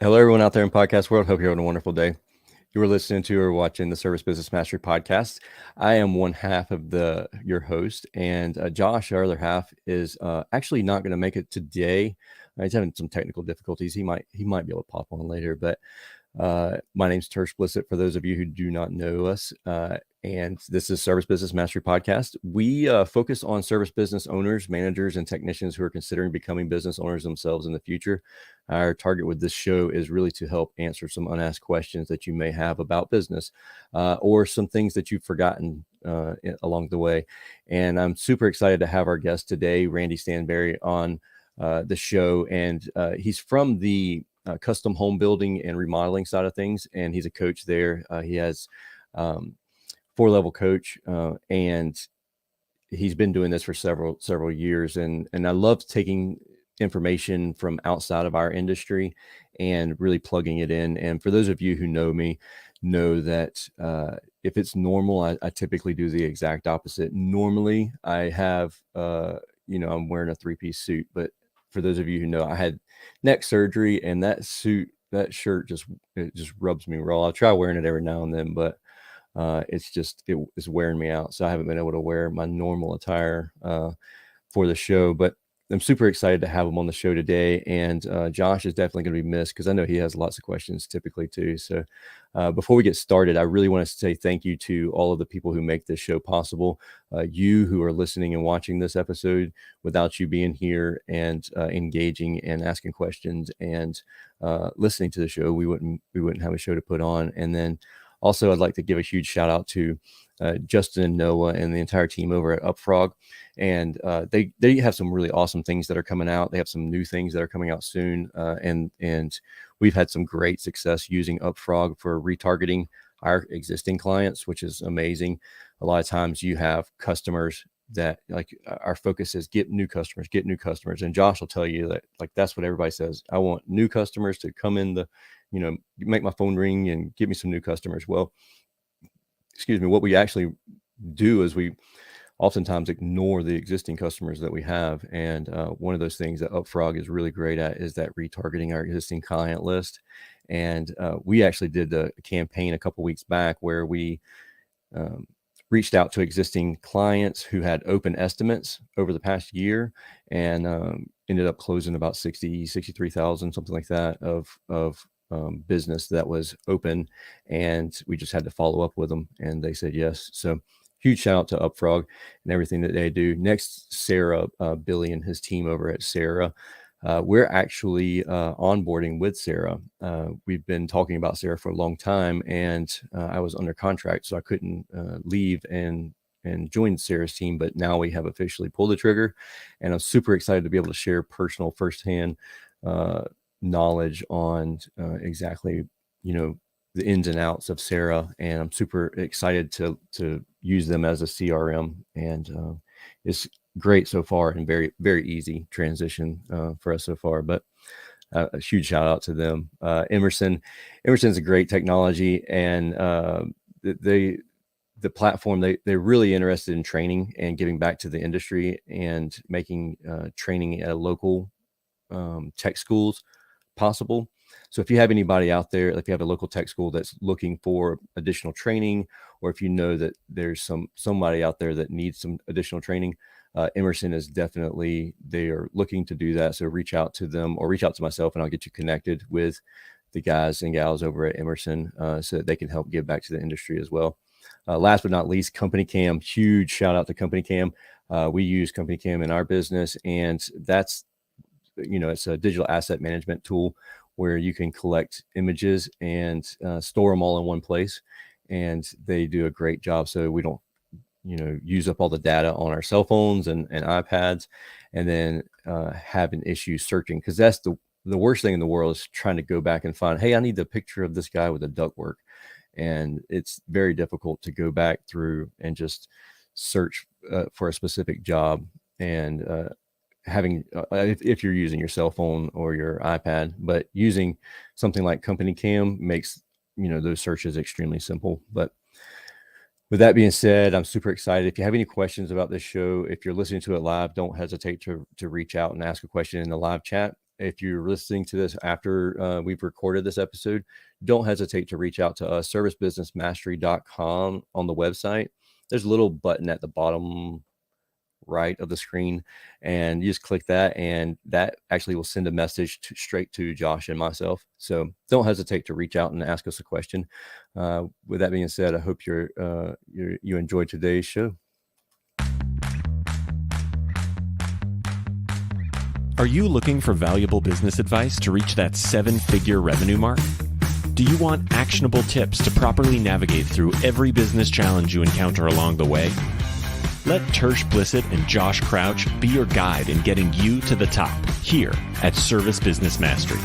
Hello, everyone out there in podcast world. Hope you're having a wonderful day. You were listening to or watching the Service Business Mastery podcast. I am one half of your host, and Josh, our other half, is actually not going to make it today. He's having some technical difficulties. He might be able to pop on later, but my name's Tersh Blissett, for those of you who do not know us. And this is Service Business Mastery Podcast. We focus on service business owners, managers, and technicians who are considering becoming business owners themselves in the future. Our target with this show is really to help answer some unasked questions that you may have about business or some things that you've forgotten along the way. And I'm super excited to have our guest today, Randy Stanbury, on the show. And he's from the custom home building and remodeling side of things, and he's a coach there. He has 4-level coach, and he's been doing this for several years. And I love taking information from outside of our industry and really plugging it in. And for those of you who know me, know that if it's normal, I typically do the exact opposite. Normally, I have I'm wearing a 3-piece suit, but for those of you who know, I had neck surgery, and that shirt just rubs me raw. I try wearing it every now and then, but it's wearing me out. So I haven't been able to wear my normal attire for the show, but I'm super excited to have him on the show today. And Josh is definitely going to be missed because I know he has lots of questions typically too. So before we get started, I really want to say thank you to all of the people who make this show possible. You who are listening and watching this episode, without you being here and engaging and asking questions and listening to the show, we wouldn't have a show to put on. And then also, I'd like to give a huge shout out to Justin and Noah and the entire team over at Upfrog. And they have some really awesome things that are coming out. They have some new things that are coming out soon. And we've had some great success using Upfrog for retargeting our existing clients, which is amazing. A lot of times you have customers that, like, our focus is get new customers. And Josh will tell you that, like, that's what everybody says. I want new customers to come in make my phone ring and give me some new customers. Well, excuse me, what we actually do is we oftentimes ignore the existing customers that we have. And one of those things that Upfrog is really great at is that retargeting our existing client list. And we actually did a campaign a couple weeks back where we reached out to existing clients who had open estimates over the past year, and ended up closing about 63,000, something like that, of business that was open. And we just had to follow up with them, and they said yes. So huge shout out to Upfrog and everything that they do. Next, Sera, Billy and his team over at Sera. We're actually onboarding with Sera. We've been talking about Sera for a long time, and I was under contract, so I couldn't leave and join Sera's team. But now we have officially pulled the trigger, and I'm super excited to be able to share personal, firsthand knowledge on exactly the ins and outs of Sera. And I'm super excited to use them as a CRM, and it's great so far, and very, very easy transition for us so far. But a huge shout out to them. Emerson's a great technology, and the platform, they're really interested in training and giving back to the industry and making training at local tech schools possible. So if you have anybody out there, if you have a local tech school that's looking for additional training, or if you know that there's somebody out there that needs some additional training, Emerson is definitely, they are looking to do that. So reach out to them, or reach out to myself, and I'll get you connected with the guys and gals over at Emerson so that they can help give back to the industry as well. Last but not least, CompanyCam. Huge shout out to CompanyCam. We use CompanyCam in our business, and that's, it's a digital asset management tool where you can collect images and store them all in one place. And they do a great job, so we don't use up all the data on our cell phones and iPads, and then have an issue searching, because that's the worst thing in the world, is trying to go back and find, hey, I need the picture of this guy with the ductwork. And it's very difficult to go back through and just search for a specific job. And having if you're using your cell phone or your iPad, but using something like CompanyCam makes those searches extremely simple. But with that being said, I'm super excited. If you have any questions about this show, if you're listening to it live, don't hesitate to reach out and ask a question in the live chat. if you're listening to this after we've recorded this episode, don't hesitate to reach out to us, servicebusinessmastery.com on the website. There's a little button at the bottom right of the screen, and you just click that, and that actually will send a message straight to Josh and myself. So don't hesitate to reach out and ask us a question. With that being said, I hope you enjoyed today's show. Are you looking for valuable business advice to reach that 7-figure revenue mark? Do you want actionable tips to properly navigate through every business challenge you encounter along the way? Let Tersh Blissett and Josh Crouch be your guide in getting you to the top here at Service Business Mastery.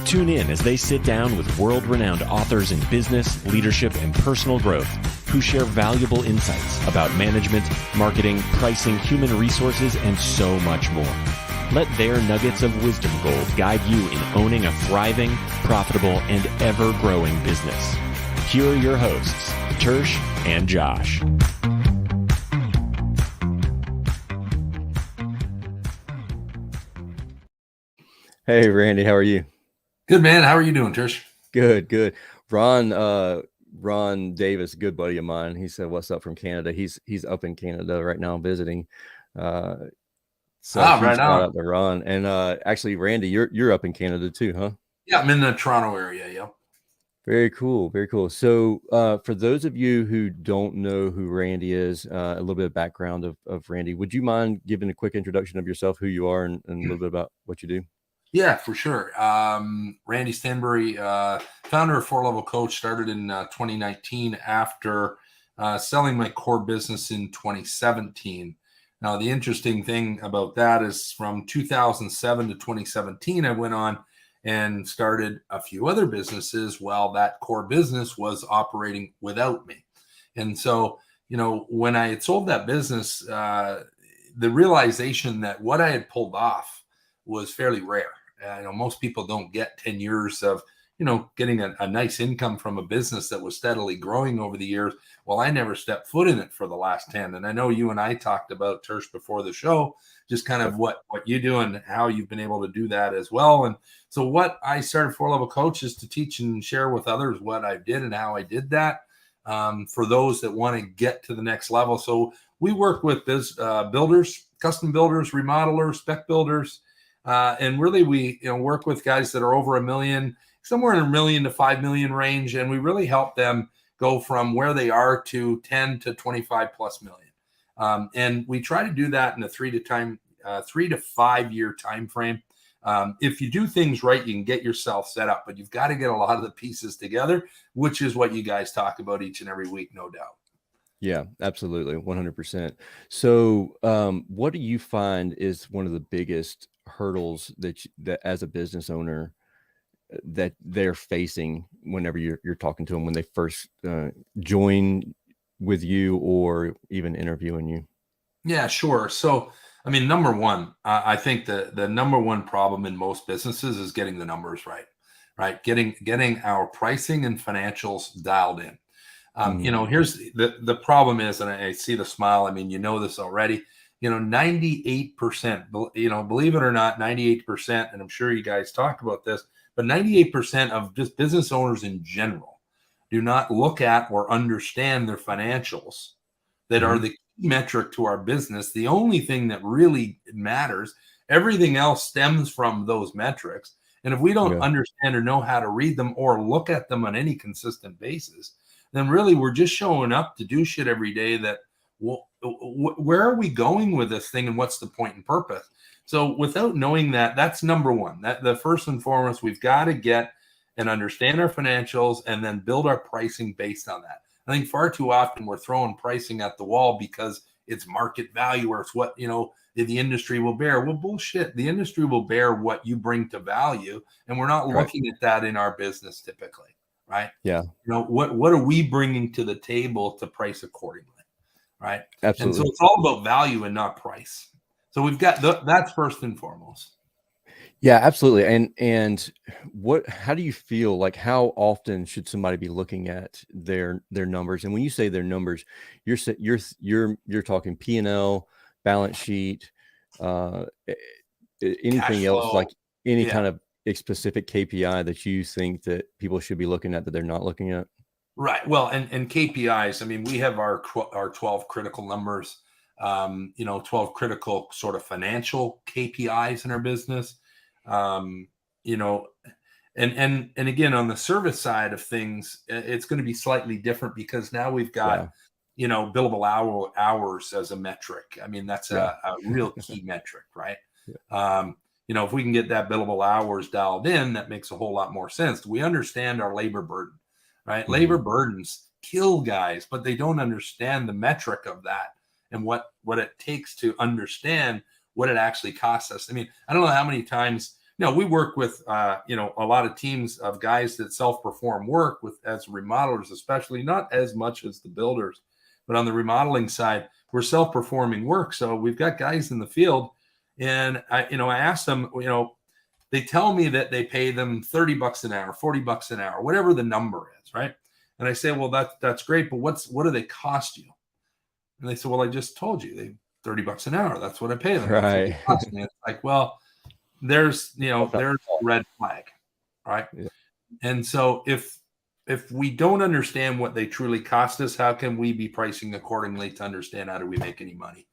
Tune in as they sit down with world-renowned authors in business, leadership, and personal growth who share valuable insights about management, marketing, pricing, human resources, and so much more. Let their nuggets of wisdom gold guide you in owning a thriving, profitable, and ever-growing business. Here are your hosts, Tersh and Josh. Hey, Randy, how are you? Good, man. How are you doing, Tersh? Good. Ron Davis, a good buddy of mine, he said, "What's up from Canada?" He's up in Canada right now visiting. So right on. Out to Ron. And actually, Randy, you're up in Canada too, huh? Yeah, I'm in the Toronto area. Yeah. Very cool. So for those of you who don't know who Randy is, a little bit of background of Randy, would you mind giving a quick introduction of yourself, who you are, and a little bit about what you do? Yeah, for sure. Randy Stanbury, founder of 4Level Coach, started in 2019 after selling my core business in 2017. Now, the interesting thing about that is from 2007 to 2017, I went on and started a few other businesses while that core business was operating without me. And so, when I had sold that business, the realization that what I had pulled off was fairly rare. Most people don't get 10 years of, getting a nice income from a business that was steadily growing over the years. Well, I never stepped foot in it for the last 10. And I know you and I talked about, Tersh, before the show, just kind of what you do and how you've been able to do that as well. And so what I started 4Level Coach is to teach and share with others what I did and how I did that for those that want to get to the next level. So we work with builders, custom builders, remodelers, spec builders, and really we work with guys that are over $1 million, somewhere in $1 million to $5 million range, and we really help them go from where they are to 10 to 25 plus million. And we try to do that in a 3 to 5 year time frame. If you do things right, you can get yourself set up, but you've got to get a lot of the pieces together, which is what you guys talk about each and every week, no doubt. Yeah, absolutely. 100%. So what do you find is one of the biggest hurdles that as a business owner that they're facing whenever you're talking to them when they first join with you or even interviewing you? Yeah, sure. So, number one, I think the number one problem in most businesses is getting the numbers right? Getting our pricing and financials dialed in. Here's the problem is, and I see the smile. This already. 98%. Believe it or not, 98%. And I'm sure you guys talk about this, but 98% of just business owners in general do not look at or understand their financials that are the key metric to our business. The only thing that really matters, everything else stems from those metrics. And if we don't understand or know how to read them or look at them on any consistent basis, then really we're just showing up to do shit every day that, where are we going with this thing and what's the point and purpose? So without knowing that, that's number one. That the first and foremost, we've got to get and understand our financials and then build our pricing based on that. I think far too often we're throwing pricing at the wall because it's market value or it's what, the industry will bear. Well, bullshit. The industry will bear what you bring to value. And we're not looking at that in our business typically, right? Yeah. What are we bringing to the table to price accordingly, right? Absolutely. And so it's all about value and not price. So we've got that's first and foremost. Yeah, absolutely. And how do you feel like how often should somebody be looking at their numbers? And when you say their numbers, you're talking P&L, balance sheet, anything else like any Yeah. kind of specific KPI that you think that people should be looking at that they're not looking at? Right. Well, and KPIs. I mean, we have our 12 critical numbers. 12 critical sort of financial KPIs in our business. Um, you know, and again, on the service side of things, it's going to be slightly different because now we've got, Yeah. billable hours as a metric. I mean, that's Yeah. a real key metric, right? Yeah. If we can get that billable hours dialed in, that makes a whole lot more sense. We understand our labor burden, right? Labor Mhm. burdens kill guys, but they don't understand the metric of that and what it takes to understand what it actually costs us. I mean, I don't know how many times, we work with, a lot of teams of guys that self-perform work with as remodelers, especially not as much as the builders, but on the remodeling side, we're self-performing work. So we've got guys in the field, and I asked them, they tell me that they pay them $30 an hour, $40 an hour, whatever the number is, right? And I say, well, that's great, but what do they cost you? And they said, well, I just told you, they $30 an hour. That's what I pay them. That's what Right. they cost me. It's like, well, there's That's not there's a red flag, right? yeah. And so if we don't understand what they truly cost us, how can we be pricing accordingly to understand how do we make any money?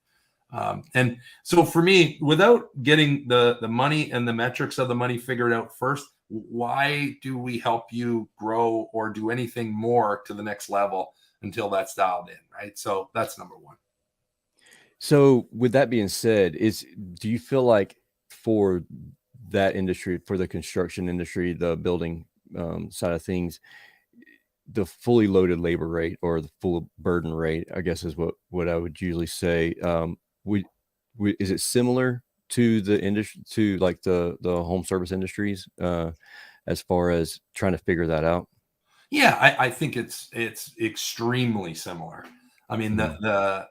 And so for me, without getting the money and the metrics of the money figured out first, why do we help you grow or do anything more to the next level until that's dialed in, right? So that's number one. So with that being said, do you feel like for that industry, for the construction industry, the building side of things, the fully loaded labor rate or the full burden rate, I guess is what I would usually say. We, is it similar to the industry, to like the home service industries, as far as trying to figure that out? Yeah, I think it's extremely similar. I mean, Mhm.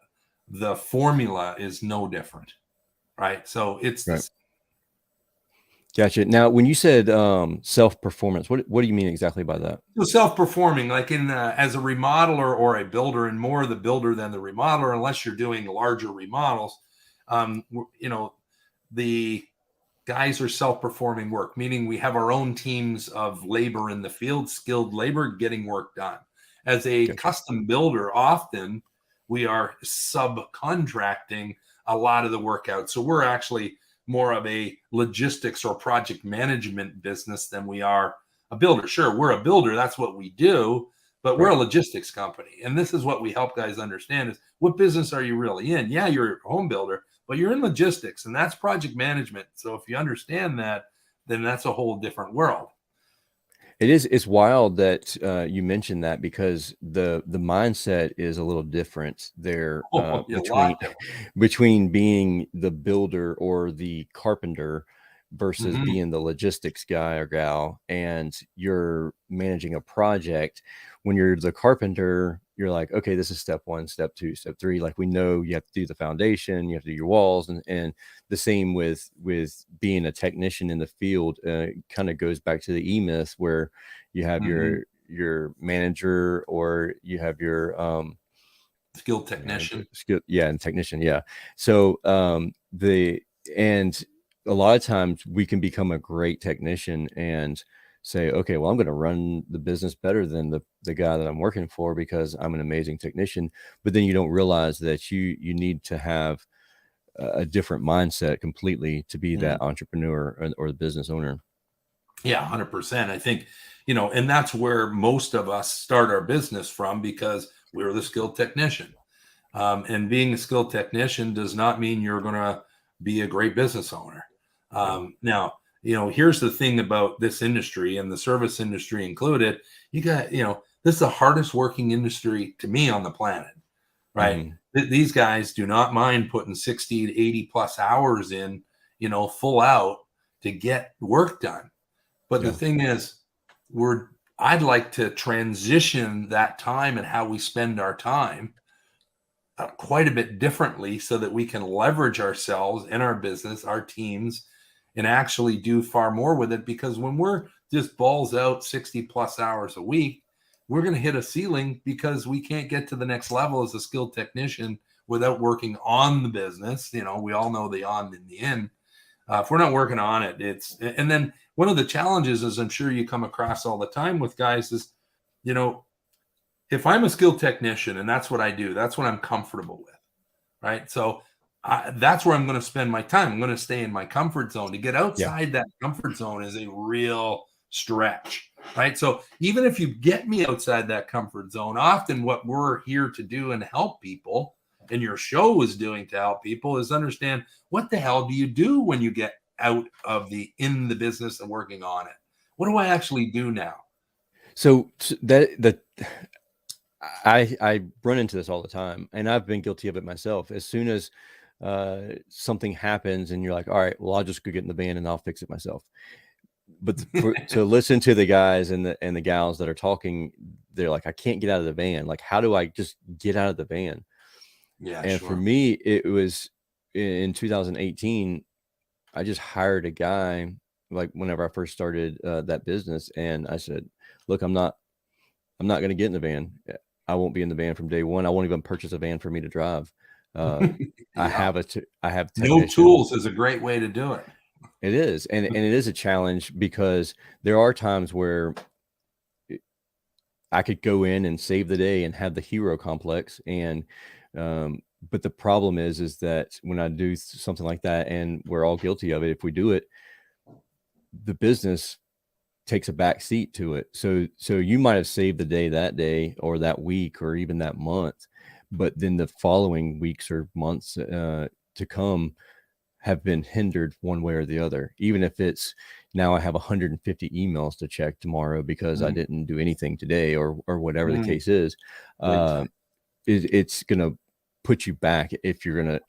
the formula is no different, right? So it's Right. the Gotcha. Now, when you said self-performance, what do you mean exactly by that? So self-performing, like in as a remodeler or a builder, and more the builder than the remodeler, unless you're doing larger remodels. The guys are self-performing work, meaning we have our own teams of labor in the field, skilled labor getting work done. As a Gotcha. custom builder, often we are subcontracting a lot of the work out. So we're actually more of a logistics or project management business than we are a builder. Sure, we're a builder, that's what we do, but we're Right. a logistics company. And this is what we help guys understand is, what business are you really in? Yeah, you're a home builder, but you're in logistics, and that's project management. So if you understand that, then that's a whole different world. It's wild that you mentioned that, because the mindset is a little different there, Oh, yeah, a lot between different. between being the builder or the carpenter versus Mhm. being the logistics guy or gal, and you're managing a project. When you're the carpenter, you're like, okay, this is step one, step two, step three. Like, we know you have to do the foundation, you have to do your walls, and the same with being a technician in the field. Kind of goes back to the E-Myth, where you have Mhm. your manager, or you have your Skilled manager, technician. skill, yeah, and technician, yeah. So the and a lot of times we can become a great technician and say, okay, well, I'm going to run the business better than the guy that I'm working for because I'm an amazing technician. But then you don't realize that you need to have a different mindset completely to be Mhm. that entrepreneur, or the business owner. Yeah, 100%. I think, and that's where most of us start our business from, because we're the skilled technician. And being a skilled technician does not mean you're going to be a great business owner. Yeah. Now, here's the thing about this industry, and the service industry included. You got, this is the hardest working industry to me on the planet, right? Hmm. These guys do not mind putting 60 to 80 plus hours in, full out, to get work done. But the Yeah. thing is, I'd like to transition that time and how we spend our time quite a bit differently, so that we can leverage ourselves in our business, our teams, and actually do far more with it. Because when we're just balls out 60 plus hours a week, we're going to hit a ceiling, because we can't get to the next level as a skilled technician without working on the business. We all know the on and the in. If we're not working on it, and then one of the challenges, as I'm sure you come across all the time with guys, is, if I'm a skilled technician and that's what I do, that's what I'm comfortable with, right? So that's where I'm going to spend my time. I'm going to stay in my comfort zone. To get outside that comfort zone is a real stretch, right? So even if you get me outside that comfort zone, often what we're here to do and help people, and your show is doing to help people, is understand, what the hell do you do when you get out of in the business and working on it? What do I actually do now? So I run into this all the time, and I've been guilty of it myself. As soon as something happens and you're like, all right, well, I'll just go get in the van and I'll fix it myself. But to listen to the guys and the gals that are talking, they're like, I can't get out of the van. Like, how do I just get out of the van? Yeah. And sure. for me, it was in 2018, I just hired a guy, like whenever I first started that business. And I said, look, I'm not going to get in the van. I won't be in the van from day one. I won't even purchase a van for me to drive. I have no tools is a great way to do it. It is. And it is a challenge, because there are times where I could go in and save the day and have the hero complex. And, but the problem is that when I do something like that, and we're all guilty of it, if we do it, the business takes a back seat to it. So you might have saved the day that day, or that week, or even that month, but then the following weeks or months to come have been hindered one way or the other. Even if it's, now I have 150 emails to check tomorrow because I didn't do anything today, or whatever the case is. It's going to put you back. If you're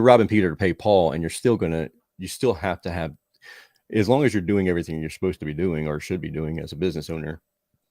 robbing Peter to pay Paul, and you still have to have, as long as you're doing everything you're supposed to be doing or should be doing as a business owner,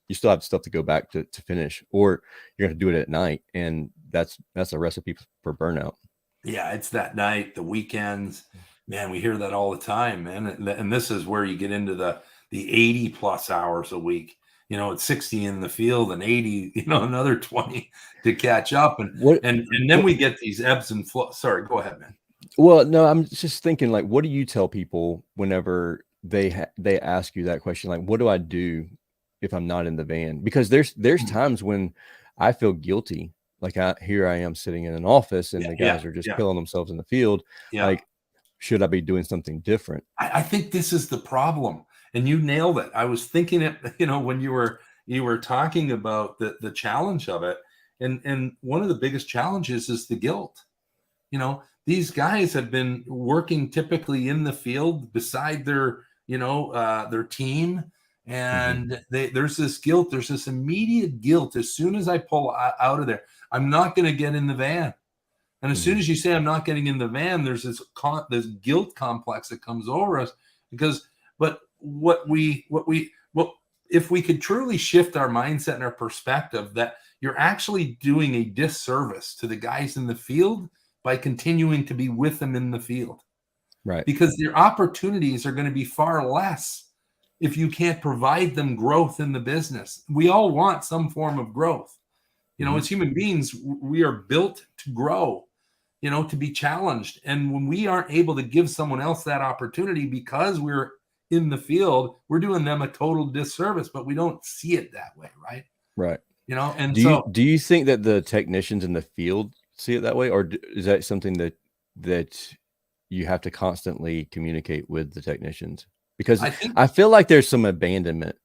you still have stuff to go back to finish, or you're going to do it at night. And that's a recipe for burnout. Yeah, it's that night, the weekends, man. We hear that all the time, man. And this is where you get into the 80 plus hours a week. It's 60 in the field and 80, another 20 to catch up. And then we get these ebbs and flows. Sorry, go ahead, man. Well, no, I'm just thinking, like, what do you tell people whenever they ask you that question? Like, what do I do if I'm not in the van? Because there's times when I feel guilty. Like, here I am sitting in an office, and the guys are just killing themselves in the field. Like, should I be doing something different? I think this is the problem, and you nailed it. I was thinking it, when you were talking about the challenge of it, and one of the biggest challenges is the guilt. These guys have been working typically in the field beside their team. And there's this guilt. There's this immediate guilt. As soon as I pull out of there, I'm not going to get in the van. And as soon as you say I'm not getting in the van, there's this guilt complex that comes over us. But if we could truly shift our mindset and our perspective, that you're actually doing a disservice to the guys in the field by continuing to be with them in the field, right? Because their opportunities are going to be far less if you can't provide them growth in the business. We all want some form of growth. As human beings, we are built to grow, to be challenged. And when we aren't able to give someone else that opportunity because we're in the field, we're doing them a total disservice, but we don't see it that way, right? Right. And do you think that the technicians in the field see it that way, or is that something that you have to constantly communicate with the technicians? Because I feel like there's some abandonment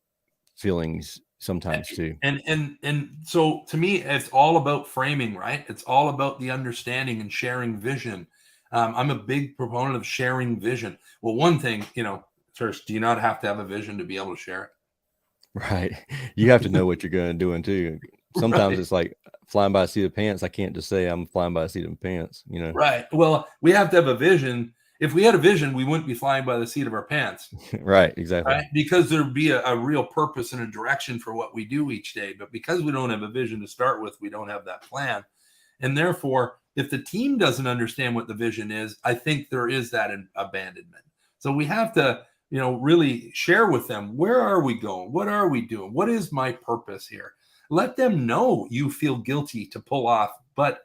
feelings sometimes too. And so to me, it's all about framing, right? It's all about the understanding and sharing vision. I'm a big proponent of sharing vision. Well, one thing, first, do you not have to have a vision to be able to share it? Right. You have to know what you're going to do too. Sometimes it's like flying by a seat of pants. I can't just say I'm flying by a seat of pants, Right. Well, we have to have a vision. If we had a vision, we wouldn't be flying by the seat of our pants. Right. Exactly. Right? Because there'd be a real purpose and a direction for what we do each day. But because we don't have a vision to start with, we don't have that plan. And therefore, if the team doesn't understand what the vision is, I think there is that abandonment. So we have to, really share with them, where are we going? What are we doing? What is my purpose here? Let them know you feel guilty to pull off, but,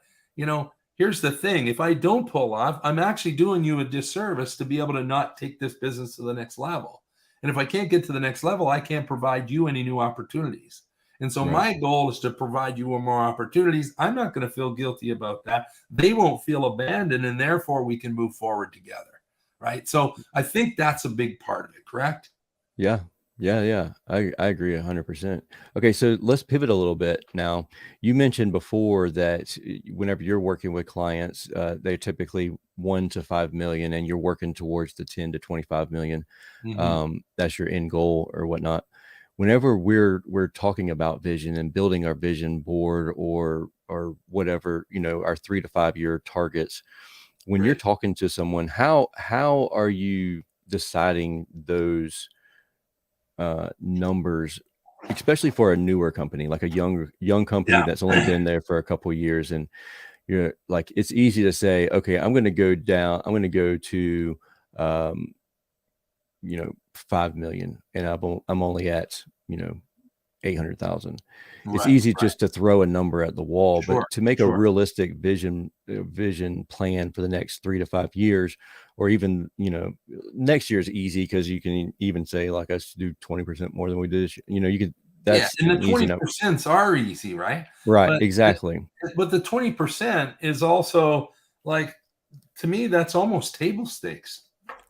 here's the thing. If I don't pull off, I'm actually doing you a disservice to be able to not take this business to the next level. And if I can't get to the next level, I can't provide you any new opportunities. And so Right. my goal is to provide you with more opportunities. I'm not going to feel guilty about that. They won't feel abandoned, and therefore we can move forward together. Right. So I think that's a big part of it, correct? Yeah. Yeah. I agree 100%. Okay. So let's pivot a little bit now. You mentioned before that whenever you're working with clients, they're typically 1 to 5 million and you're working towards the 10 to 25 million. Mm-hmm. That's your end goal or whatnot. Whenever we're talking about vision and building our vision board or whatever, our 3 to 5 year targets, when you're Great. talking to someone, how are you deciding those numbers, especially for a newer company, like a young company Yeah. that's only been there for a couple of years? And you're like, it's easy to say, okay, I'm going to go to, um, 5 million and I'm only at, 800,000. It's Right. easy Right. just to throw a number at the wall, Sure. but to make a Sure. realistic vision plan for the next 3 to 5 years, or even, next year is easy because you can even say like, us do 20% more than we did this year. You could, Yeah. that's And the an easy number. 20% are easy, right? Right. But Exactly. the 20% is also like, to me, that's almost table stakes.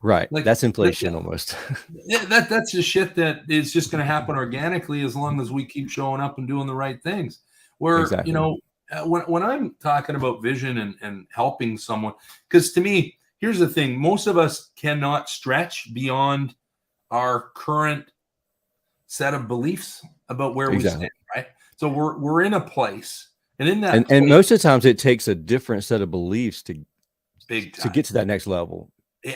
Right. Like, That's inflation almost. yeah, that's the shit that is just going to happen organically as long as we keep showing up and doing the right things. Where, Exactly. when I'm talking about vision and helping someone, because to me, here's the thing: most of us cannot stretch beyond our current set of beliefs about where we Exactly. stand, right? So we're in a place, and in that And place, most of the times it takes a different set of beliefs big to time. get to that next level.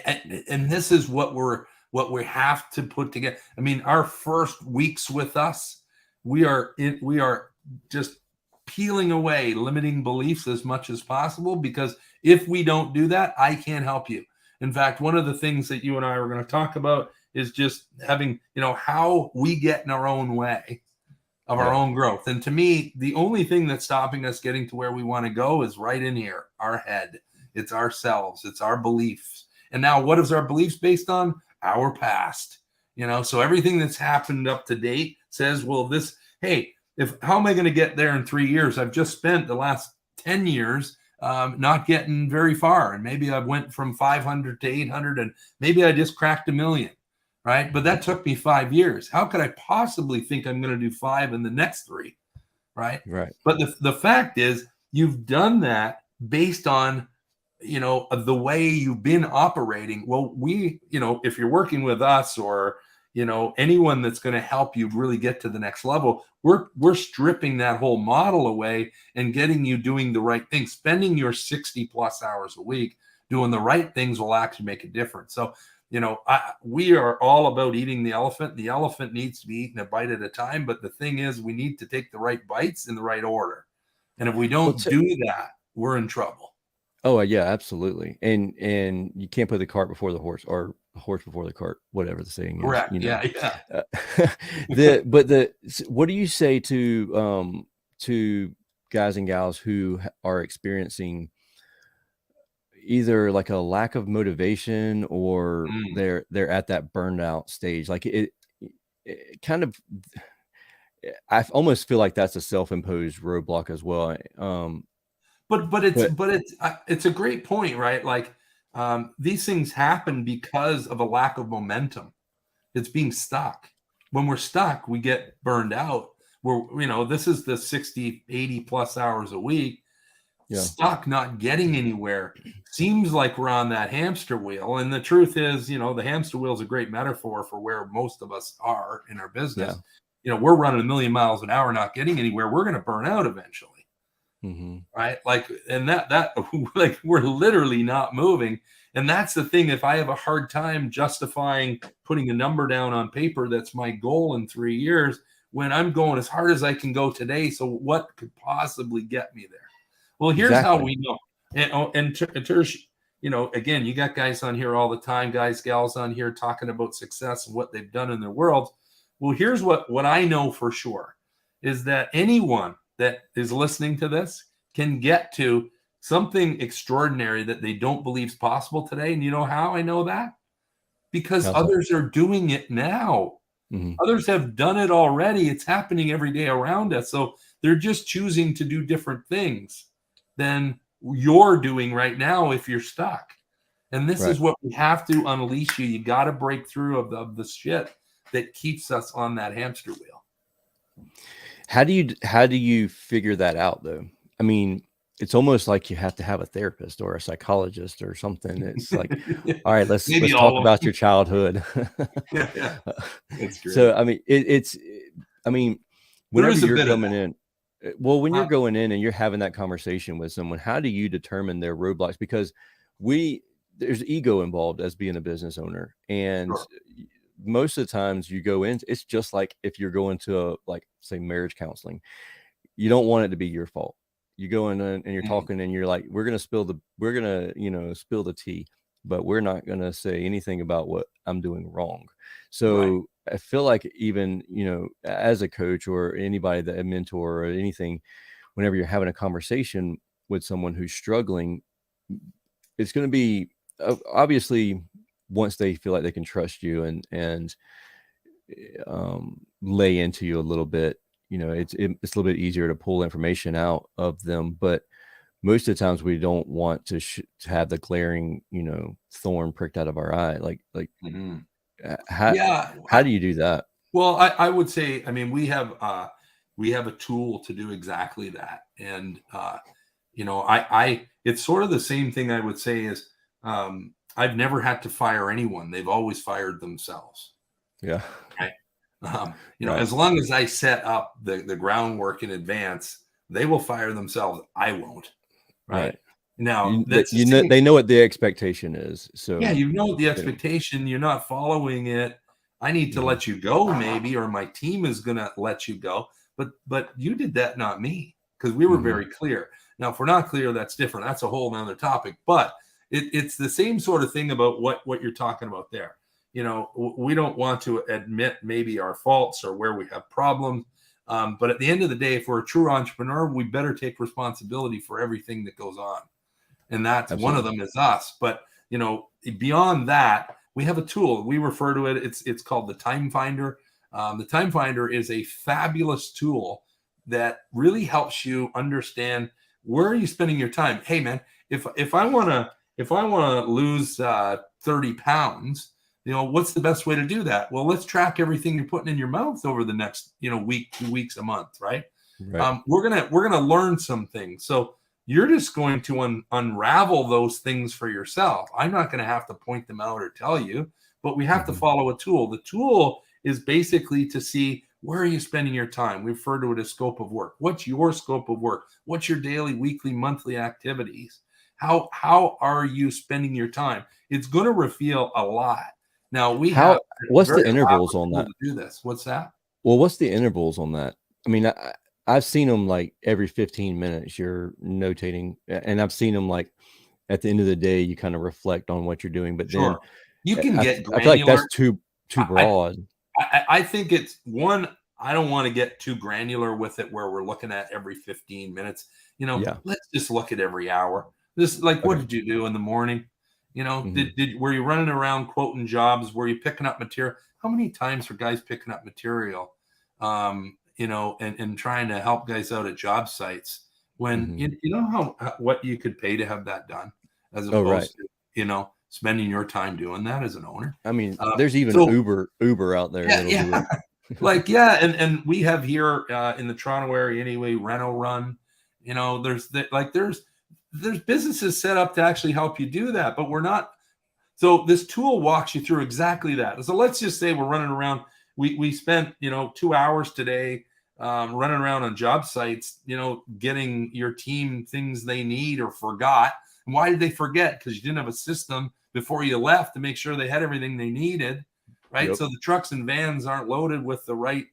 And this is what we have to put together. I mean, our first weeks with us, we are just peeling away limiting beliefs as much as possible, because if we don't do that, I can't help you. In fact, one of the things that you and I are going to talk about is just having, how we get in our own way of our Yeah. own growth. And to me, the only thing that's stopping us getting to where we want to go is right in here, our head. It's ourselves, it's our beliefs. And now, what is our beliefs based on? Our past. So everything that's happened up to date says, well, hey, how am I going to get there in 3 years? I've just spent the last 10 years not getting very far. And maybe I went from 500 to 800, and maybe I just cracked 1 million, right? But that took me 5 years. How could I possibly think I'm going to do 5 in the next 3, right? Right. But the fact is, you've done that based on the way you've been operating. Well, if you're working with us or anyone that's going to help you really get to the next level, we're stripping that whole model away and getting you doing the right thing. Spending your 60 plus hours a week doing the right things will actually make a difference. So we are all about eating the elephant. The elephant needs to be eaten a bite at a time, but the thing is, we need to take the right bites in the right order, and if we Well, don't do that, we're in trouble. oh yeah, absolutely. And you can't put the cart before the horse, or the horse before the cart, whatever the saying is, Correct. Yeah. Yeah. What do you say to guys and gals who are experiencing either like a lack of motivation or Mm. they're at that burnout stage? Like it kind of, I almost feel like that's a self-imposed roadblock as well. But But it's a great point, right? Like, these things happen because of a lack of momentum. It's being stuck. When we're stuck, we get burned out. This is the 60, 80 plus hours a week, yeah, stuck, not getting anywhere. Seems like we're on that hamster wheel. And the truth is, the hamster wheel is a great metaphor for where most of us are in our yeah. business. We're running 1 million miles an hour, not getting anywhere. We're going to burn out eventually. Mm-hmm. Right? Like, and that like, we're literally not moving. And that's the thing. If I have a hard time justifying putting a number down on paper, that's my goal in 3 years, when I'm going as hard as I can go today. So what could possibly get me there? Well, here's how Exactly. we know. And Tersh, again, you got guys on here all the time, guys, gals on here talking about success and what they've done in their world. Well, here's what I know for sure is that anyone that is listening to this can get to something extraordinary that they don't believe is possible today. And you know how I know that? Because How's that? others are doing it now. Mm-hmm. Others have done it already. It's happening every day around us. So they're just choosing to do different things than you're doing right now if you're stuck. And this Right. is what we have to unleash you. You got to break through of the shit that keeps us on that hamster wheel. How do you figure that out though? I mean, it's almost like you have to have a therapist or a psychologist or something. It's like, all right, let's Maybe talk all of about them. your childhood. Yeah. That's great. So, I mean, I mean, There whenever is a you're bit of coming that. in, well, when you're going in and you're having that conversation with someone, how do you determine their roadblocks? Because there's ego involved as being a business owner. And Sure. most of the times you go in, it's just like if you're going to like say marriage counseling, you don't want it to be your fault. You go in and you're talking and you're like, we're going to spill the tea, but we're not going to say anything about what I'm doing wrong. So Right. I feel like even, as a coach or anybody that a mentor or anything, whenever you're having a conversation with someone who's struggling, it's going to be obviously once they feel like they can trust you and lay into you a little bit, it's a little bit easier to pull information out of them. But most of the times we don't want to have the glaring, thorn pricked out of our eye. Mhm. How Yeah. do you do that? Well, I would say, I mean, we have a tool to do exactly that. And, it's sort of the same thing I would say is I've never had to fire anyone. They've always fired themselves. Yeah. Right. Right. As long as I set up the groundwork in advance, they will fire themselves. I won't. Right. Now, that's the same. They know what the expectation is. Yeah, So, you know the expectation, you're not following it. I need to let you go, maybe, or my team is gonna let you go. But you did that, not me, because we were very clear. Now, if we're not clear, that's different. That's a whole nother topic. But it's the same sort of thing about what you're talking about there. We don't want to admit maybe our faults or where we have problems. But at the end of the day, if we're a true entrepreneur, we better take responsibility for everything that goes on. And that's one of absolutely. them is us. But beyond that, we have a tool. We refer to it. It's called the Time Finder. The Time Finder is a fabulous tool that really helps you understand where are you spending your time. Hey, man, if I want to lose 30 pounds, what's the best way to do that? Well, let's track everything you're putting in your mouth over the next week, 2 weeks, a month, right? Right. We're gonna learn some things. So you're just going to unravel those things for yourself. I'm not going to have to point them out or tell you, but we have to follow a tool. The tool is basically to see where are you spending your time. We refer to it as scope of work. What's your scope of work? What's your daily, weekly, monthly activities? How are you spending your time? It's going to reveal a lot. Now we have what's the very intervals elaborate on tool that? to do this. What's that? Well, what's the intervals on that? I mean, I've seen them like every 15 minutes you're notating, and I've seen them like at the end of the day, you kind of reflect on what you're doing. But then Sure. You can I get feel like granular. that's too I, broad. I think it's one. I don't want to get too granular with it where we're looking at every 15 minutes. Yeah. Let's just look at every hour. This like, what Okay. did you do in the morning? Were you running around quoting jobs? Were you picking up material? How many times were guys picking up material? And trying to help guys out at job sites when you know how what you could pay to have that done as Oh, right. opposed to spending your time doing that as an owner. I mean, there's even So Uber out there that'll do it. and we have here in the Toronto area anyway, Reno Run. There's businesses set up to actually help you do that, but we're not. So this tool walks you through exactly that. So let's just say we're running around. We spent 2 hours today running around on job sites, getting your team things they need or forgot. And why did they forget? Because you didn't have a system before you left to make sure they had everything they needed, right? Yep. So the trucks and vans aren't loaded with the right,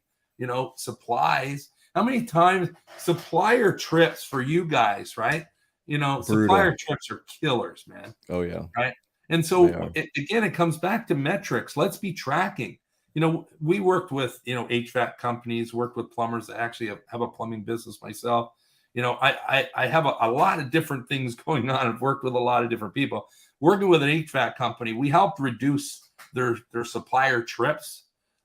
supplies. How many times supplier trips for you guys, right? Supplier trips are killers, man. Oh, yeah. Right. And so again, it comes back to metrics. Let's be tracking. We worked with, HVAC companies, worked with plumbers that actually have a plumbing business myself. I have a lot of different things going on. I've worked with a lot of different people. Working with an HVAC company, we helped reduce their supplier trips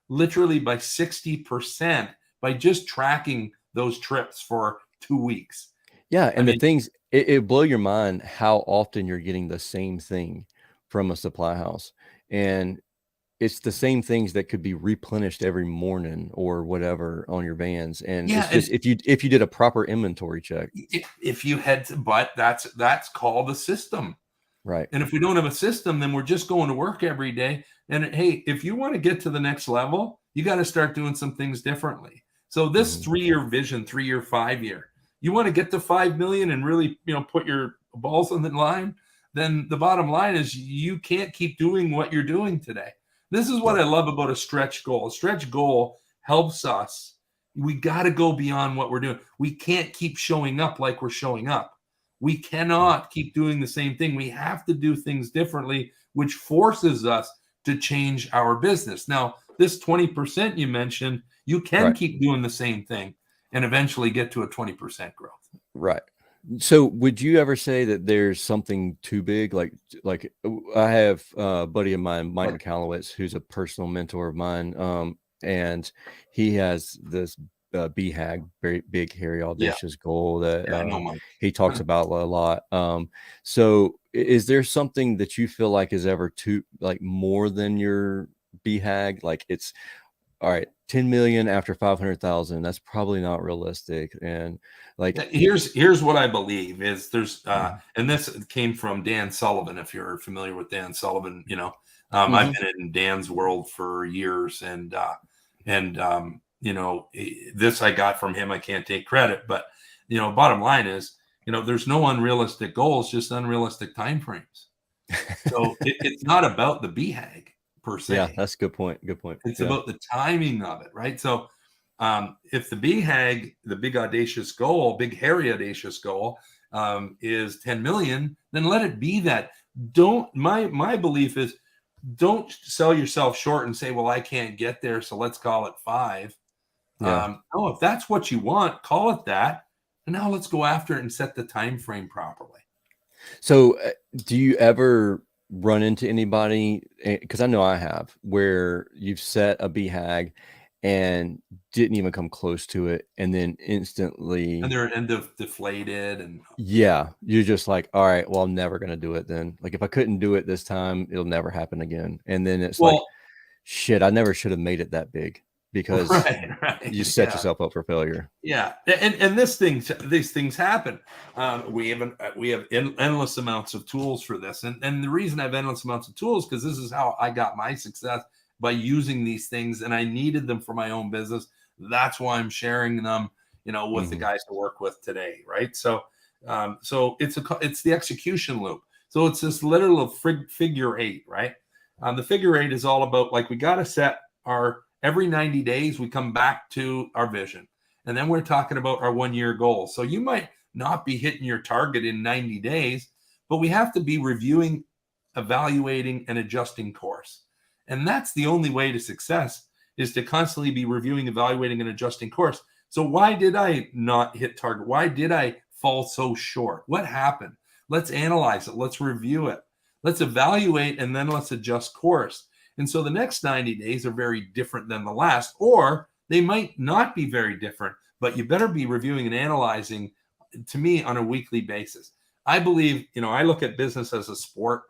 literally by 60% by just tracking those trips for 2 weeks. Yeah, and the things it blow your mind how often you're getting the same thing from a supply house, and it's the same things that could be replenished every morning or whatever on your vans, and Yeah, it's just if you did a proper inventory check. if you had to, but that's called a system. Right. And if we don't have a system, then we're just going to work every day. And hey, if you want to get to the next level, you got to start doing some things differently. So this 3-year vision, 3-year, 5-year, you want to get to 5 million and really, put your balls on the line, then the bottom line is you can't keep doing what you're doing today. This is what I love about a stretch goal. A stretch goal helps us. We got to go beyond what we're doing. We can't keep showing up like we're showing up. We cannot keep doing the same thing. We have to do things differently, which forces us to change our business. Now, this 20% you mentioned, you can keep doing the same thing and eventually get to a 20% growth. Right. So would you ever say that there's something too big? Like I have a buddy of mine, Mike McAllowitz, who's a personal mentor of mine. And he has this BHAG, very big, hairy, audacious goal that he talks about a lot. So is there something that you feel like is ever too, like, more than your BHAG? Like, it's all right, 10 million after 500,000, that's probably not realistic. And like, here's what I believe is there's and this came from Dan Sullivan. If you're familiar with Dan Sullivan, I've been in Dan's world for years, and this I got from him. I can't take credit, but bottom line is, there's no unrealistic goals, just unrealistic timeframes. So it's not about the BHAG per se. Yeah, that's a good point. Good point. It's about the timing of it, right? So if the BHAG, the big audacious goal, big hairy audacious goal, is 10 million, then let it be that. My belief is, don't sell yourself short and say, well, I can't get there, so let's call it 5. No, if that's what you want, call it that. And now let's go after it and set the time frame properly. So do you ever run into anybody, because I know I have, where you've set a BHAG and didn't even come close to it, and then instantly they're deflated, and you're just like, all right, well, I'm never going to do it then. Like, if I couldn't do it this time, it'll never happen again. And then it's like, shit, I never should have made it that big, because you set yourself up for failure. Yeah. And these things happen. We have endless amounts of tools for this. And the reason I have endless amounts of tools, because this is how I got my success, by using these things, and I needed them for my own business. That's why I'm sharing them, with the guys I work with today. Right. So it's the execution loop. So it's this literal figure 8, right? The figure 8 is all about, like, we got to set every 90 days, we come back to our vision. And then we're talking about our 1-year goal. So you might not be hitting your target in 90 days, but we have to be reviewing, evaluating, and adjusting course. And that's the only way to success, is to constantly be reviewing, evaluating, and adjusting course. So why did I not hit target? Why did I fall so short? What happened? Let's analyze it. Let's review it. Let's evaluate, and then let's adjust course. And so the next 90 days are very different than the last, or they might not be very different, but you better be reviewing and analyzing, to me, on a weekly basis. I believe, I look at business as a sport,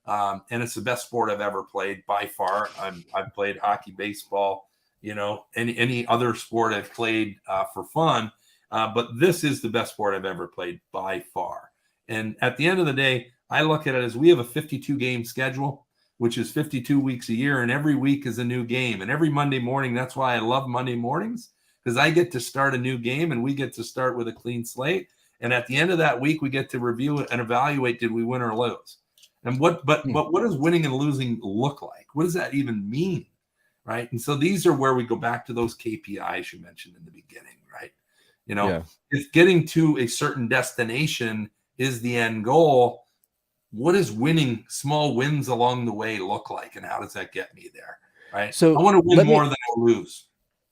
and it's the best sport I've ever played by far. I've played hockey, baseball, any other sport I've played for fun, but this is the best sport I've ever played by far. And at the end of the day, I look at it as we have a 52 game schedule, which is 52 weeks a year, and every week is a new game. And every Monday morning, that's why I love Monday mornings, because I get to start a new game, and we get to start with a clean slate. And at the end of that week, we get to review it and evaluate, did we win or lose? And what does winning and losing look like? What does that even mean? Right. And so these are where we go back to those KPIs you mentioned in the beginning, right? If getting to a certain destination is the end goal, what does winning small wins along the way look like, and how does that get me there? Right. So I want to win more than I lose.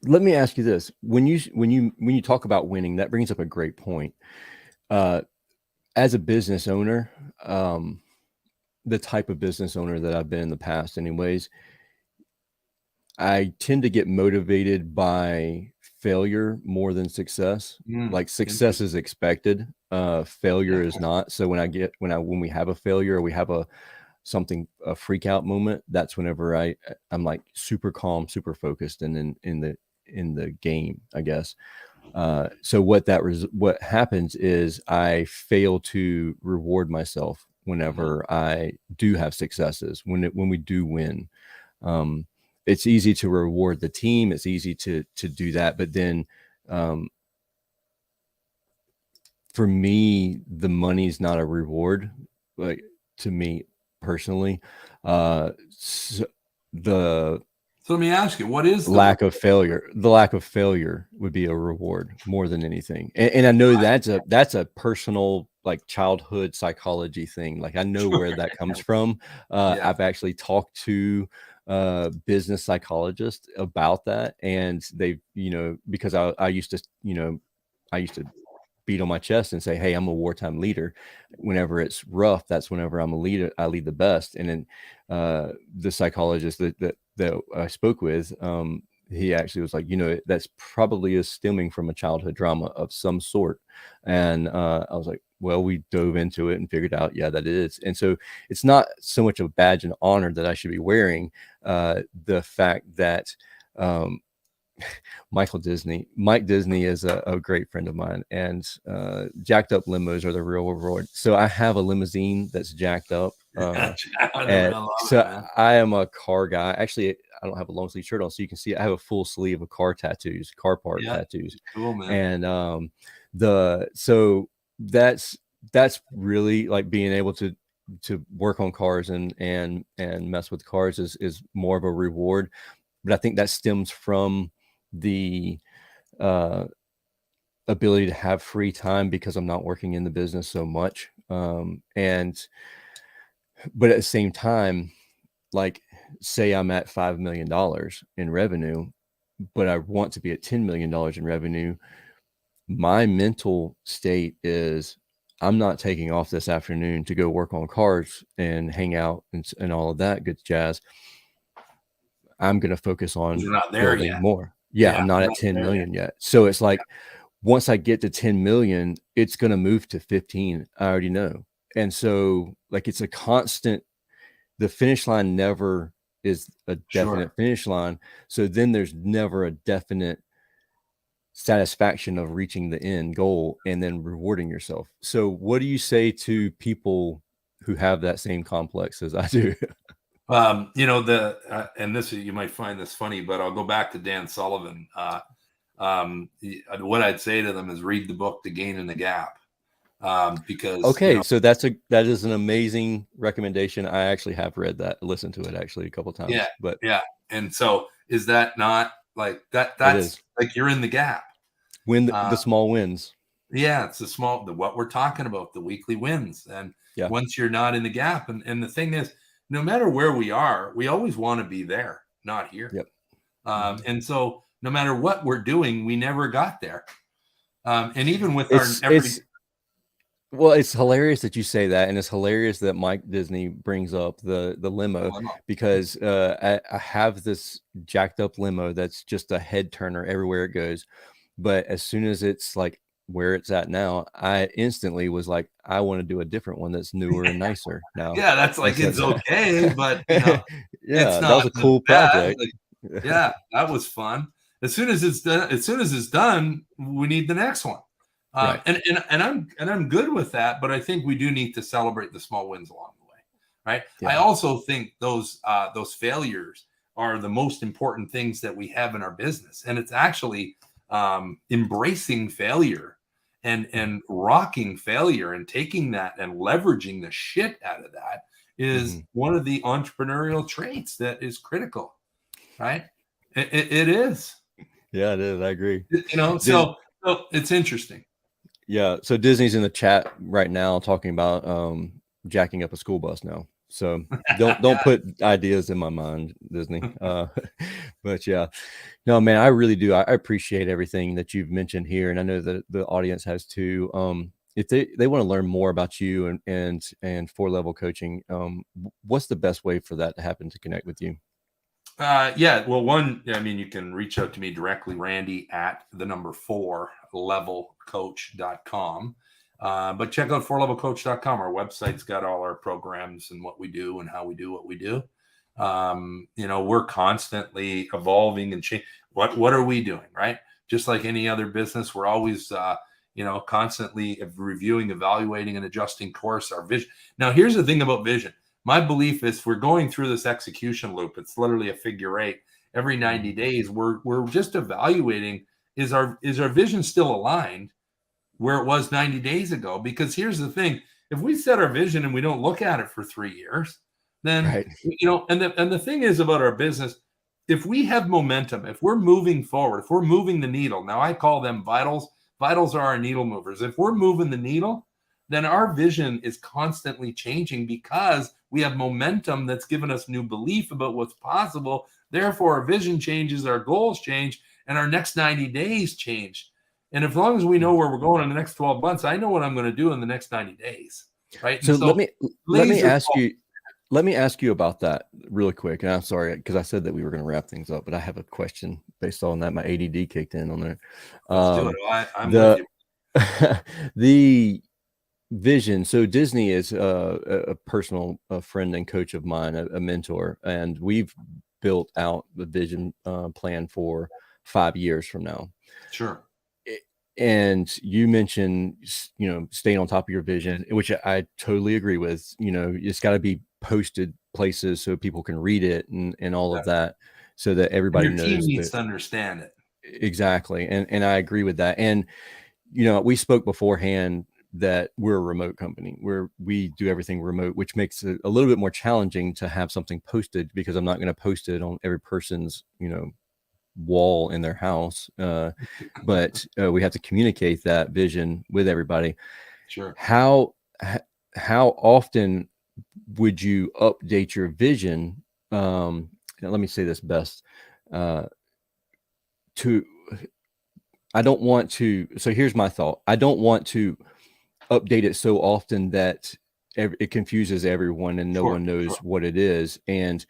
let me ask you this: when you talk about winning, that brings up a great point. Uh, as a business owner, the type of business owner that I've been in the past, anyways, I tend to get motivated by failure more than success. Like success Interesting. is expected, failure is Yeah, not. So when we have a failure or we have a freak out moment, that's whenever I'm like super calm, super focused, and then in the game, I guess. So what happens is I fail to reward myself whenever I do have successes, when we do win. Um, it's easy to reward the team. It's easy to do that. But then um, for me, the money's not a reward, like to me personally. So the So let me ask you, what is the lack of failure would be a reward more than anything. And I know that's a personal, like, childhood psychology thing. Like, I know where that comes from. yeah, I've actually talked to business psychologists about that, and because I used to, I used to beat on my chest and say, hey, I'm a wartime leader. Whenever it's rough, that's whenever I'm a leader, I lead the best. And then the psychologist that I spoke with, he actually was like, that's probably is stemming from a childhood drama of some sort. And I was like, well, we dove into it and figured out, yeah, that it is. And so it's not so much a badge and honor that I should be wearing. The fact that um, Mike Disney is a great friend of mine, and jacked up limos are the real reward. So I have a limousine that's jacked up. I And love it, so man. I am a car guy. Actually, I don't have a long sleeve shirt on, so you can see I have a full sleeve of car part Yeah, tattoos. cool, man. And that's really like being able to work on cars and mess with cars is more of a reward. But I think that stems from the uh, ability to have free time because I'm not working in the business so much. But at the same time, like, say I'm at $5 million in revenue, but I want to be at $10 million in revenue. My mental state is, I'm not taking off this afternoon to go work on cars and hang out and all of that good jazz. I'm going to focus on You're not there building yet. more. Yeah, Yeah, I'm not we're at not 10 there yet. million yet. So it's like, once I get to 10 million, it's going to move to 15. I already know. And so, like, it's a constant, the finish line never is a definite Sure. finish line. So then there's never a definite satisfaction of reaching the end goal and then rewarding yourself. So what do you say to people who have that same complex as I do? And this, you might find this funny, but I'll go back to Dan Sullivan. What I'd say to them is read the book The Gain and the Gap, because Okay, so that is an amazing recommendation. I actually have read that, listened to it actually a couple yeah, times, but yeah. And so, is that not like that? it That's is like you're in the gap. when Uh, the small wins. yeah, it's what we're talking about, the weekly wins. And Yeah. once you're not in the gap, and the thing is, no matter where we are, we always want to be there, not here. Yep. Mhm. And so, no matter what we're doing, we never got there. And even with our It's every it's Well, it's hilarious that you say that, and it's hilarious that Mike Disney brings up the limo, because I have this jacked up limo that's just a head turner everywhere it goes. But as soon as it's like where it's at now, I instantly was like, I want to do a different one that's newer and nicer now. yeah, that's And like so, it's okay, but it's yeah, that was not a the cool best. project. Like, yeah, that was fun. As soon as it's done, we need the next one. Right. And I'm good with that, but I think we do need to celebrate the small wins along the way, right? I Yeah. also think those failures are the most important things that we have in our business, and it's actually embracing failure and rocking failure and taking that and leveraging the shit out of that is Mhm. one of the entrepreneurial traits that is critical, right? It is, Yeah, it is. I agree. Dis- so it's interesting. Yeah, so Disney's in the chat right now talking about jacking up a school bus now. So don't Yeah, put ideas in my mind, Disney. But yeah, no, man, I really do. I appreciate everything that you've mentioned here, and I know that the audience has too. If they want to learn more about you and 4 level coaching, what's the best way for that to happen to connect with you? Yeah. Well, one, I mean, you can reach out to me directly, Randy at the number 4levelcoach.com. But check out 4levelcoach.com. Our website's got all our programs and what we do and how we do what we do. We're constantly evolving and change. What are we doing? Right. Just like any other business, we're always, constantly reviewing, evaluating, and adjusting course, our vision. Now, here's the thing about vision. My belief is we're going through this execution loop. It's literally a figure eight. Every 90 days, we're just evaluating, is our vision still aligned where it was 90 days ago? Because here's the thing, if we set our vision and we don't look at it for 3 years, then Right. and the thing is about our business, if we have momentum, if we're moving forward, if we're moving the needle, now I call them vitals. Vitals are our needle movers. If we're moving the needle, then our vision is constantly changing because we have momentum that's given us new belief about what's possible. Therefore, our vision changes, our goals change, and our next 90 days change. And as long as we know where we're going in the next 12 months, I know what I'm going to do in the next 90 days. Right. So And let me ask focus. you. Let me ask you about that really quick. And I'm sorry, because I said that we were going to wrap things up, but I have a question based on that. My ADD kicked in on there. Let's do it. I'm with The you. the vision. So Disney is a personal friend and coach of mine, a mentor, and we've built out the vision plan for 5 years from now. Sure. And you mentioned, staying on top of your vision, which I totally agree with. It's got to be posted places so people can read it and all of that, so that And everybody your team knows needs that. to understand it. Exactly. And I agree with that. And, we spoke beforehand that we're a remote company where we do everything remote, which makes it a little bit more challenging to have something posted, because I'm not going to post it on every person's, wall in their house. But we have to communicate that vision with everybody. Sure. How often would you update your vision? Now let me say this best. I don't want to. So here's my thought. I don't want to update it so often that it confuses everyone and no one knows what it is. And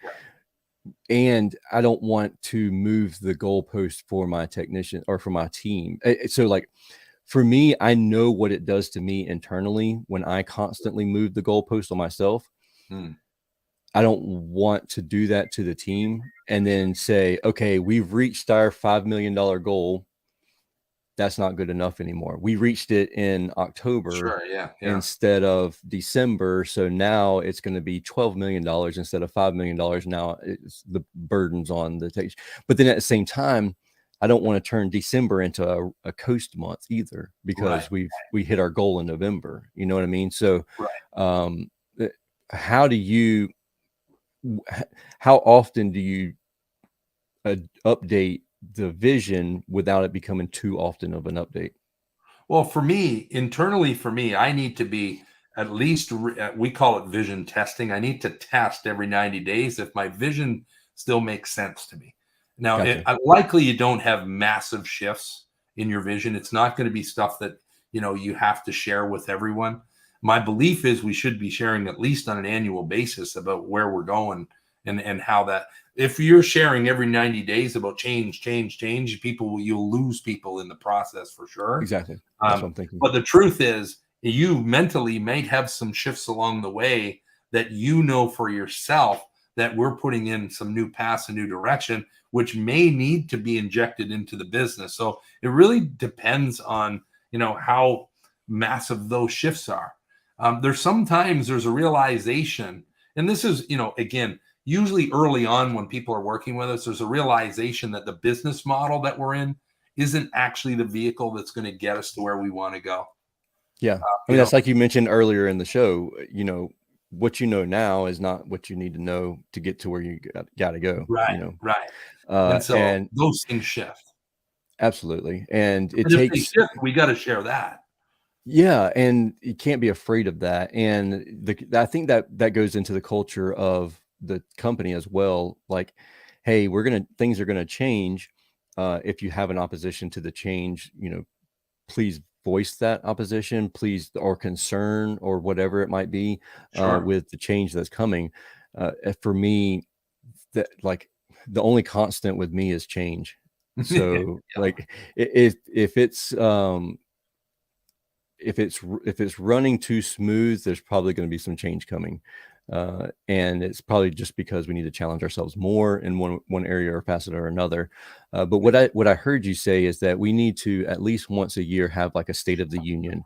I don't want to move the goalpost for my technician or for my team. So like, for me, I know what it does to me internally when I constantly move the goalpost on myself. I don't want to do that to the team and then say, okay, we've reached our $5 million goal. That's not good enough anymore. We reached it in October instead of December. So now it's going to be $12 million instead of $5 million. Now it's the burdens on the tech. But then at the same time, I don't want to turn December into a coast month either, because we hit our goal in November. You know what I mean? So how often do you update the vision without it becoming too often of an update? Well, for me, internally, I need to be at least, we call it vision testing. I need to test every 90 days if my vision still makes sense to me. Now, Gotcha. likely you don't have massive shifts in your vision. It's not going to be stuff that, you have to share with everyone. My belief is we should be sharing at least on an annual basis about where we're going and how that. If you're sharing every 90 days about change, you'll lose people in the process for sure. Exactly. That's what I'm thinking. But the truth is, you mentally might have some shifts along the way that for yourself that we're putting in some new paths, a new direction, which may need to be injected into the business. So it really depends on, how massive those shifts are. There's a realization, and this is, again, usually early on when people are working with us, there's a realization that the business model that we're in isn't actually the vehicle that's going to get us to where we want to go. Yeah. I mean, that's like you mentioned earlier in the show, what you know now is not what you need to know to get to where you got to go. Right. And so those things shift. Absolutely. And it if they takes, shift, we got to share that. Yeah, and you can't be afraid of that. And I think that goes into the culture of the company as well. Like, hey, things are gonna change. If you have an opposition to the change, please voice that opposition, please, or concern, or whatever it might be, Sure. with the change that's coming. For me, that like the only constant with me is change. So Yeah. like if it's running too smooth, there's probably going to be some change coming. And it's probably just because we need to challenge ourselves more in one area or facet or another. But what I heard you say is that we need to at least once a year have like a State of the Union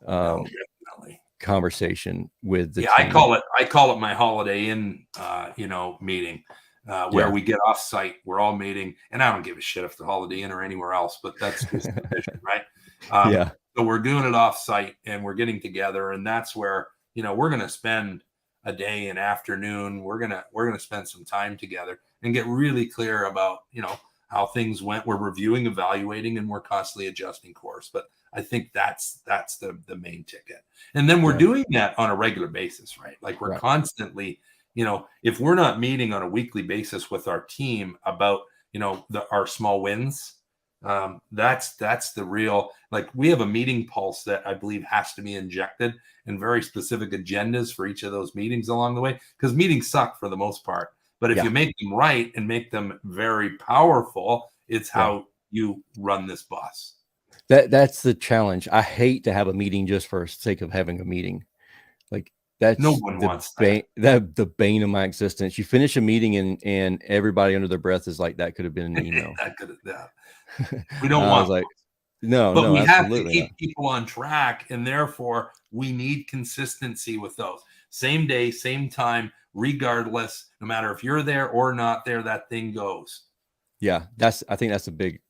No, definitely. conversation with the Yeah, team. I call it my Holiday Inn, meeting, where Yeah, we get off site. We're all meeting, and I don't give a shit if the Holiday Inn or anywhere else, but that's just the vision, right? yeah, So we're doing it off site, and we're getting together, and that's where we're going to spend a day, an afternoon. We're gonna spend some time together and get really clear about how things went. We're reviewing, evaluating, and we're constantly adjusting course. But I think that's the main ticket. And then we're yeah, doing that on a regular basis, right? Like we're right, constantly, if we're not meeting on a weekly basis with our team about, our small wins, that's the real, like we have a meeting pulse that I believe has to be injected and very specific agendas for each of those meetings along the way. Because meetings suck for the most part. But if yeah, you make them right and make them very powerful, it's yeah. how you run this bus. That's the challenge. I hate to have a meeting just for sake of having a meeting. Like No that's one wants that. the bane of my existence. You finish a meeting and everybody under their breath is like, that could have been an email. That could have, yeah. We don't I was want like, those. But no, we have to absolutely not. keep people on track, and therefore we need consistency with those. Same day, same time, regardless, no matter if you're there or not there, that thing goes. Yeah, I think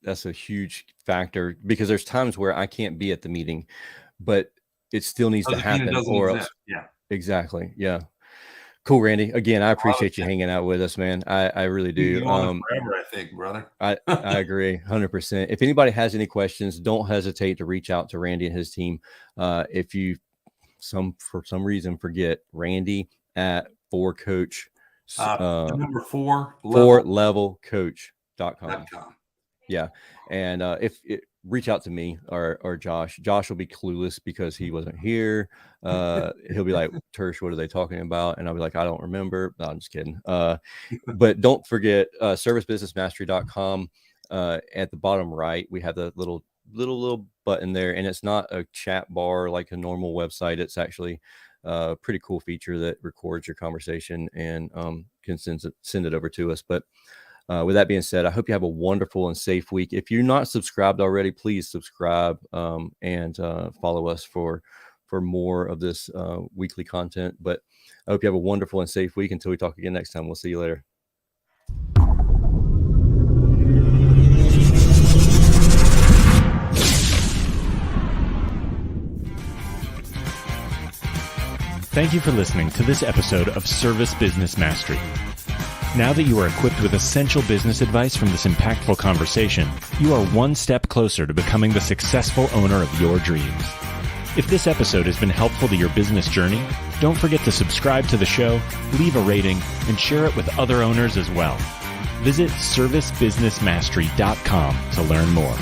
that's a huge factor, because there's times where I can't be at the meeting, but it still needs to Doesn't mean it happen, doesn't or exist. else. Yeah. Exactly. Yeah. Cool, Randy. Again, I Love appreciate you it. hanging out with us, man. I really do. You on it forever, I think, brother. I agree 100%. If anybody has any questions, don't hesitate to reach out to Randy and his team. If you for some reason forget, Randy at coach The number 4 4levelcoach.com. level.com. Yeah. And reach out to me or Josh. Josh will be clueless because he wasn't here. He'll be like, Tersh, what are they talking about? And I'll be like, I don't remember. No, I'm just kidding. But don't forget, servicebusinessmastery.com. At the bottom right, we have the little button there, and it's not a chat bar like a normal website. It's actually a pretty cool feature that records your conversation and can send it over to us. But with that being said, I hope you have a wonderful and safe week. If you're not subscribed already, please subscribe and follow us for more of this weekly content. But I hope you have a wonderful and safe week until we talk again next time. We'll see you later. Thank you for listening to this episode of Service Business Mastery. Now that you are equipped with essential business advice from this impactful conversation, you are one step closer to becoming the successful owner of your dreams. If this episode has been helpful to your business journey, don't forget to subscribe to the show, leave a rating, and share it with other owners as well. Visit servicebusinessmastery.com to learn more.